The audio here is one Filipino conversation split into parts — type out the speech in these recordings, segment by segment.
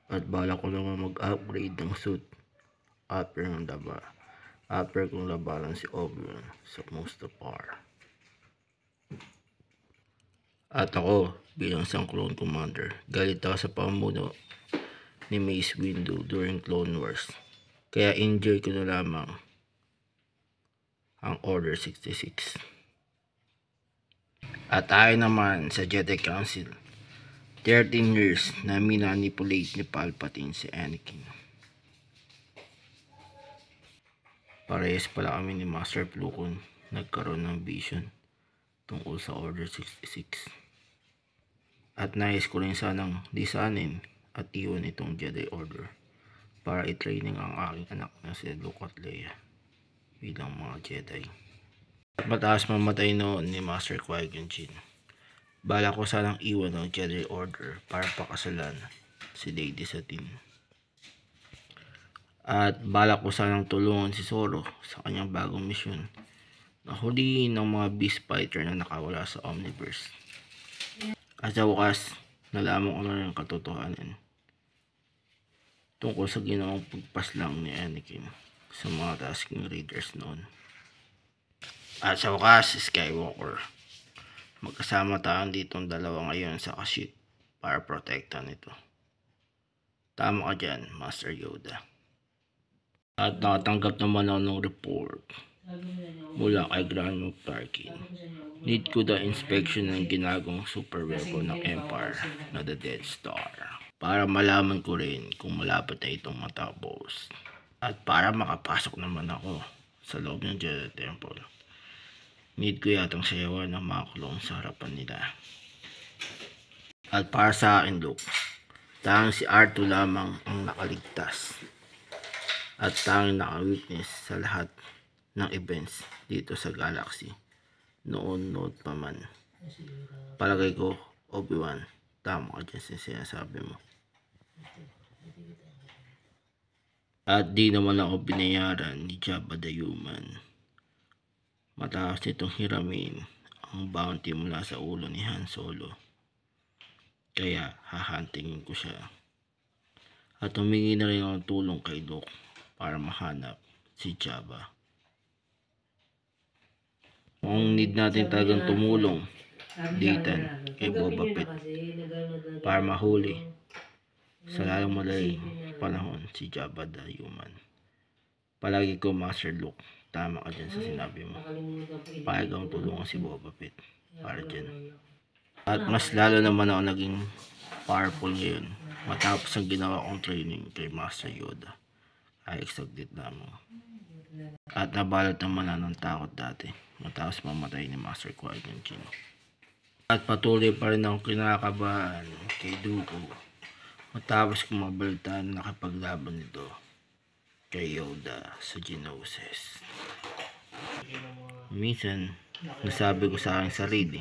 At balak ko naman mag-upgrade ng suit after kong labanan si Obi-Wan sa Mustafar. At ako, bilang isang clone commander, galit ako sa pamuno ni Mace Windu during Clone Wars. Kaya enjoy ko na lamang ang Order 66. At ayon naman sa Jedi Council, 13 years na minanipulate ni Palpatine si Anakin. Parehas pala kami ni Master Plukon nagkaroon ng vision tungkol sa Order 66. At nais ko rin sanang lisanin at iwan itong Jedi Order para i-training ang aking anak na si Luke at Leia bilang mga Jedi. At mataas mamatay noon ni Master Qui-Gon Jinn, bala ko sanang iwan ng Jedi Order para pakasalan si Lady Sabine. At bala ko sanang tulungan si Zoro sa kanyang bagong misyon na huliin ng mga beast fighter na nakawala sa Omniverse. At sa wakas, nalaman ko na rin ang katotohanan tungkol sa ginawang pagpaslang ni Anakin sa mga Tusken Raiders noon. At sa wakas, Skywalker, magkasama tayong ditong dalawa ngayon sa Kashyyyk para protektahan ito. Tama ka dyan, Master Yoda. At nakatanggap naman ako ng report mula kay Grand Moff Tarkin. Need ko the inspection ng ginagawang super weapon ng Empire na the Death Star para malaman ko rin kung malapit na itong matapos. At para makapasok naman ako sa loob ng Jedi Temple, need ko yatang sayawan ng mga clone sa harapan nila. At para sa akin, Luke, tanging si R2 lamang ang nakaligtas at tanging naka-witness sa lahat ng events dito sa galaxy noon pa man. Palagay ko, Obi-Wan, tama ka dyan sa sinasabi mo. At di naman ako binayaran ni Jabba the Human matapos nitong hiramin ang bounty mula sa ulo ni Han Solo. Kaya hahantingin ko siya. At humingi na rin ako tulong kay Luke para mahanap si Jabba. Kung need natin talagang tumulong ditan kay Boba Fett para mahuli sa lalong madaling panahon si Jabba the Human. Palagi ko, Master Luke, tama ka dyan sa sinabi mo. Payag akong tulungan si Boba Fett para dyan. At mas lalo naman ako naging powerful ngayon matapos ang ginawa kong training kay Master Yoda. Ay saglit lamang. At nabalot naman ng takot dati matapos mamatay ni Master Qui-Gon Jinn. At patuloy pa rin akong kinakabahan kay Dooku matapos kong mabalitaan na nakapaglaban nito kay Yoda sa Geonosis. Minsan, nasabi ko sa aking sarili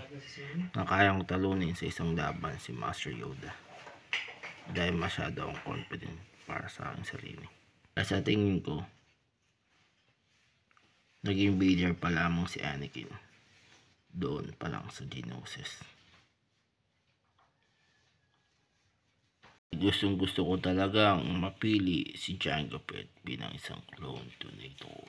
na kayang talunin sa isang laban si Master Yoda dahil masyado akong confident para sa aking sarili. At sa tingin ko, naging leader pa lamang si Anakin doon pa lang sa Geonosis. Gusto ko talagang mapili si Jango Fett bilang isang clone Donator.